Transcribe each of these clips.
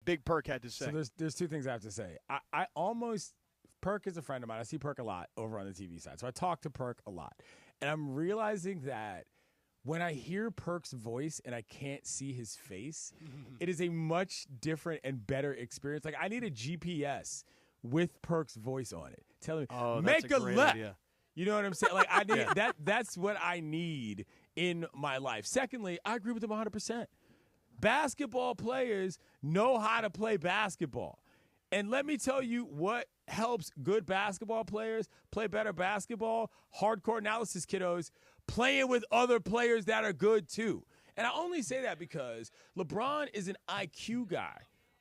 Big Perk had to say. So there's two things I have to say. Perk is a friend of mine. I see Perk a lot over on the TV side. So I talk to Perk a lot. And I'm realizing that when I hear Perk's voice and I can't see his face, it is a much different and better experience. Like, I need a GPS with Perk's voice on it. Tell me, make a left. Idea. You know what I'm saying? Like, I need that's what I need in my life. Secondly, I agree with him 100%. Basketball players know how to play basketball. And let me tell you what helps good basketball players play better basketball. Hardcore analysis, kiddos. Playing with other players that are good too. And I only say that because LeBron is an IQ guy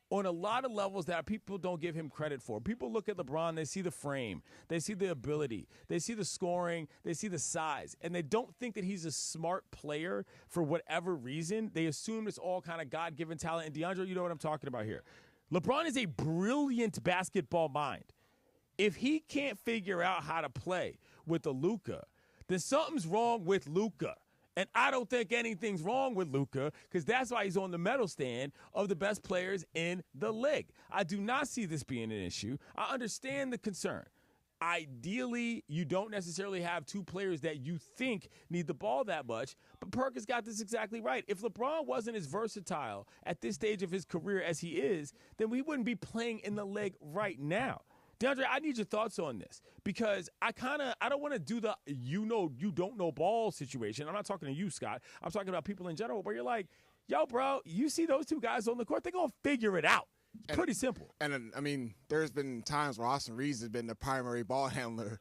on a lot of levels that people don't give him credit for. People look at LeBron, they see the frame, they see the ability, they see the scoring, they see the size, and they don't think that he's a smart player for whatever reason. They assume it's all kind of God-given talent. And Deondre, you know what I'm talking about here. LeBron is a brilliant basketball mind. If he can't figure out how to play with the Luka, then something's wrong with Luka. And I don't think anything's wrong with Luka because that's why he's on the medal stand of the best players in the league. I do not see this being an issue. I understand the concern. Ideally, you don't necessarily have two players that you think need the ball that much, but Perk has got this exactly right. If LeBron wasn't as versatile at this stage of his career as he is, then we wouldn't be playing in the league right now. Deondre, I need your thoughts on this because I don't want to do the you don't know ball situation. I'm not talking to you, Scott. I'm talking about people in general where you're like, yo, bro, you see those two guys on the court, they're going to figure it out. It's pretty simple. And, I mean, there's been times where Austin Reeves has been the primary ball handler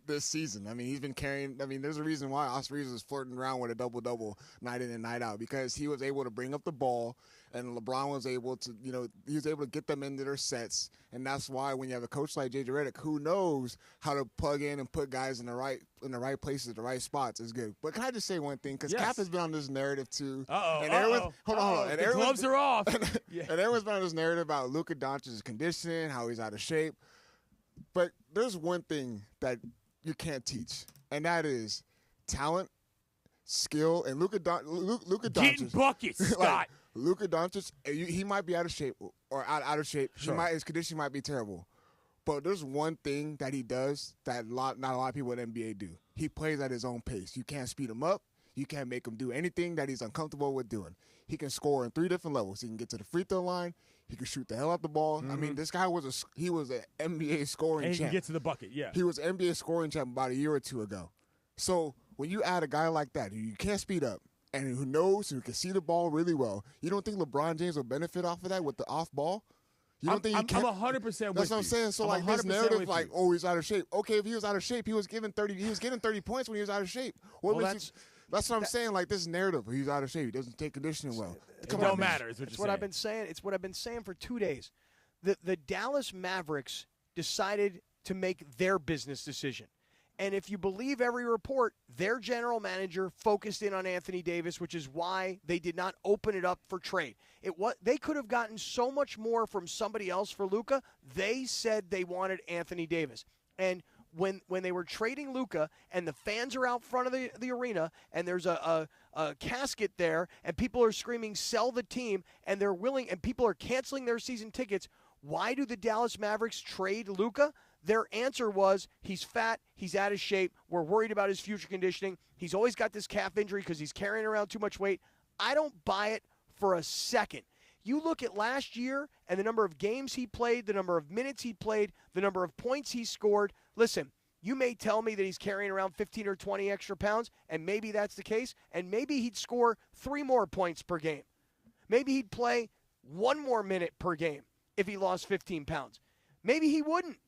this season. I mean, he's been carrying – I mean, there's a reason why Austin Reeves was flirting around with a double-double night in and night out because he was able to bring up the ball and LeBron was able to – he was able to get them into their sets. And that's why when you have a coach like J.J. Redick who knows how to plug in and put guys in the right places, the right spots is good. But can I just say one thing? Because Cap has been on this narrative too. Hold on. And the gloves are off. And everyone's been on this narrative about Luka Doncic's conditioning, how he's out of shape. But there's one thing that you can't teach, and that is talent, skill, and Luka Doncic. Getting buckets, Scott. Luka Doncic, he might be out of shape or out of shape. Sure. His condition might be terrible. But there's one thing that he does that not a lot of people in the NBA do. He plays at his own pace. You can't speed him up. You can't make him do anything that he's uncomfortable with doing. He can score in 3 different levels. He can get to the free throw line. He can shoot the hell out the ball. Mm-hmm. I mean, this guy was an NBA scoring champ. And he can get to the bucket, yeah. He was an NBA scoring champ about a year or two ago. So when you add a guy like that who you can't speed up and who knows, who can see the ball really well, you don't think LeBron James will benefit off of that with the off ball? You don't think he can? I'm 100% with you. That's what I'm saying. So like this narrative, like, oh, he's out of shape. Okay, if he was out of shape, he was getting 30 points when he was out of shape. That's what I'm saying. Like this narrative, he's out of shape. He doesn't take conditioning well. It don't matter. It's what I've been saying. It's what I've been saying for 2 days. The Dallas Mavericks decided to make their business decision. And if you believe every report, their general manager focused in on Anthony Davis, which is why they did not open it up for trade. They could have gotten so much more from somebody else for Luka. They said they wanted Anthony Davis. And when they were trading Luka and the fans are out front of the arena and there's a casket there and people are screaming, sell the team, and they're willing and people are canceling their season tickets, why do the Dallas Mavericks trade Luka? Their answer was, he's fat, he's out of shape, we're worried about his future conditioning, he's always got this calf injury because he's carrying around too much weight. I don't buy it for a second. You look at last year and the number of games he played, the number of minutes he played, the number of points he scored. Listen, you may tell me that he's carrying around 15 or 20 extra pounds, and maybe that's the case, and maybe he'd score 3 more points per game. Maybe he'd play 1 more minute per game if he lost 15 pounds. Maybe he wouldn't.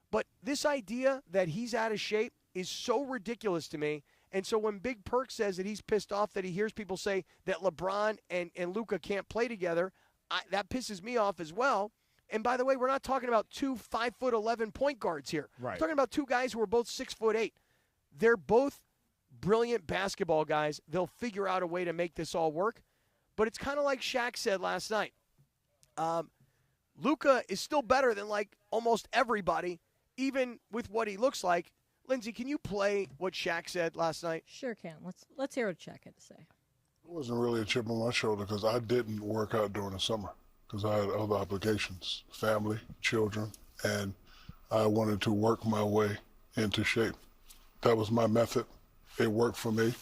But this idea that he's out of shape is so ridiculous to me. And so when Big Perk says that he's pissed off that he hears people say that LeBron and Luka can't play together, that pisses me off as well. And by the way, we're not talking about 2 5'11" point guards here. Right. We're talking about 2 guys who are both 6'8". They're both brilliant basketball guys. They'll figure out a way to make this all work. But it's kind of like Shaq said last night. Luka is still better than like almost everybody, even with what he looks like. Lindsay, can you play what Shaq said last night? Sure can. Let's hear what Shaq had to say. It wasn't really a chip on my shoulder because I didn't work out during the summer. because I had other obligations, family, children, and I wanted to work my way into shape. That was my method. It worked for me.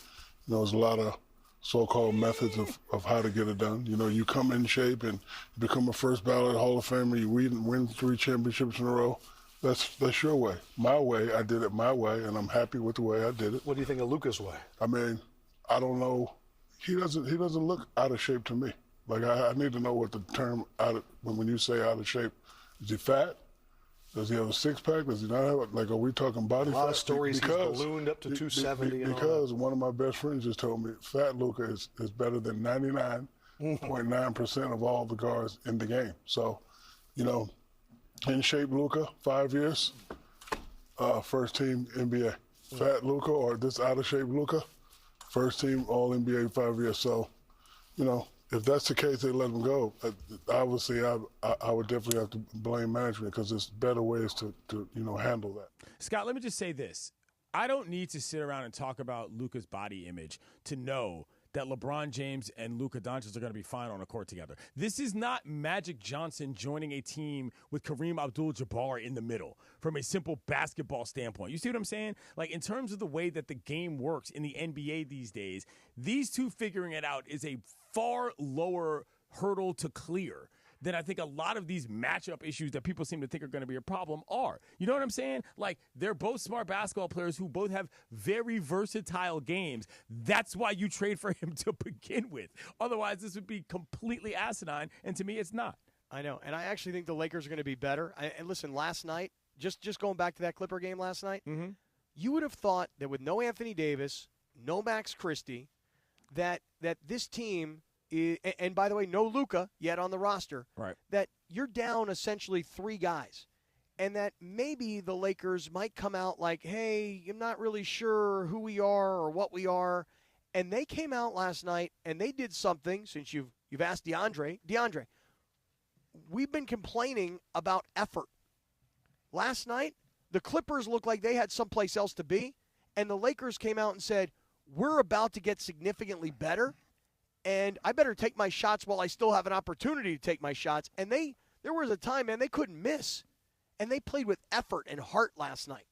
There was a lot of so-called methods of how to get it done. You come in shape and you become a first ballot Hall of Famer, you win 3 championships in a row. That's your way. My way, I did it my way, and I'm happy with the way I did it. What do you think of Luka's way? I mean, I don't know. He doesn't look out of shape to me. Like, I need to know what the term when you say out of shape, is he fat? Does he have a six-pack? Does he not have it? Like, are we talking body fat? A lot of stories he's ballooned up to 270. Because one of my best friends just told me fat Luka is better than 99.9% of all the guards in the game. So, in shape Luka, 5 years, first team NBA. Fat Luka or this out of shape Luka, first team All NBA 5 years. So, if that's the case, they let him go. Obviously, I would definitely have to blame management because there's better ways to handle that. Scott, let me just say this. I don't need to sit around and talk about Luka's body image to know that LeBron James and Luka Doncic are going to be fine on a court together. This is not Magic Johnson joining a team with Kareem Abdul-Jabbar in the middle from a simple basketball standpoint. You see what I'm saying? Like, in terms of the way that the game works in the NBA these days, these two figuring it out is a far lower hurdle to clear than I think a lot of these matchup issues that people seem to think are going to be a problem are. You know what I'm saying? Like, they're both smart basketball players who both have very versatile games. That's why you trade for him to begin with. Otherwise, this would be completely asinine, and to me, it's not. I know, and I actually think the Lakers are going to be better. And listen, last night, just going back to that Clipper game last night, you would have thought that with no Anthony Davis, no Max Christie, that this team – and by the way, no Luka yet on the roster, right? That you're down essentially 3 guys, and that maybe the Lakers might come out like, hey, I'm not really sure who we are or what we are. And they came out last night, and they did something, since you've asked Deondre, we've been complaining about effort. Last night, the Clippers looked like they had someplace else to be, and the Lakers came out and said, we're about to get significantly better, and I better take my shots while I still have an opportunity to take my shots. And there was a time, man, they couldn't miss. And they played with effort and heart last night.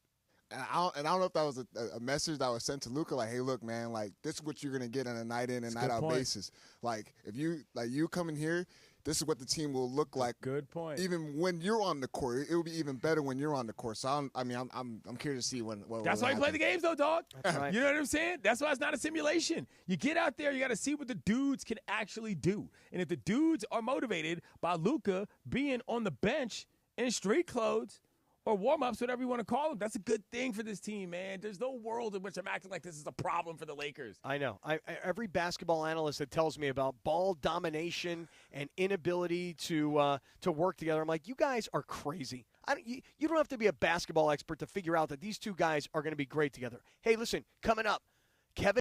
And I don't know if that was a message that was sent to Luka, like, hey, look, man, like, this is what you're going to get on a night in and night out basis. Like, if you come in here, this is what the team will look like. Good point. Even when you're on the court, it will be even better when you're on the court. So I'm curious to see what that's why you play the games, though, dog. That's right. You know what I'm saying? That's why it's not a simulation. You get out there, you got to see what the dudes can actually do. And if the dudes are motivated by Luka being on the bench in street clothes or warm-ups, whatever you want to call them, that's a good thing for this team, man. There's no world in which I'm acting like this is a problem for the Lakers. I know. Every basketball analyst that tells me about ball domination and inability to work together, I'm like, you guys are crazy. You don't have to be a basketball expert to figure out that these two guys are going to be great together. Hey, listen, coming up, Kevin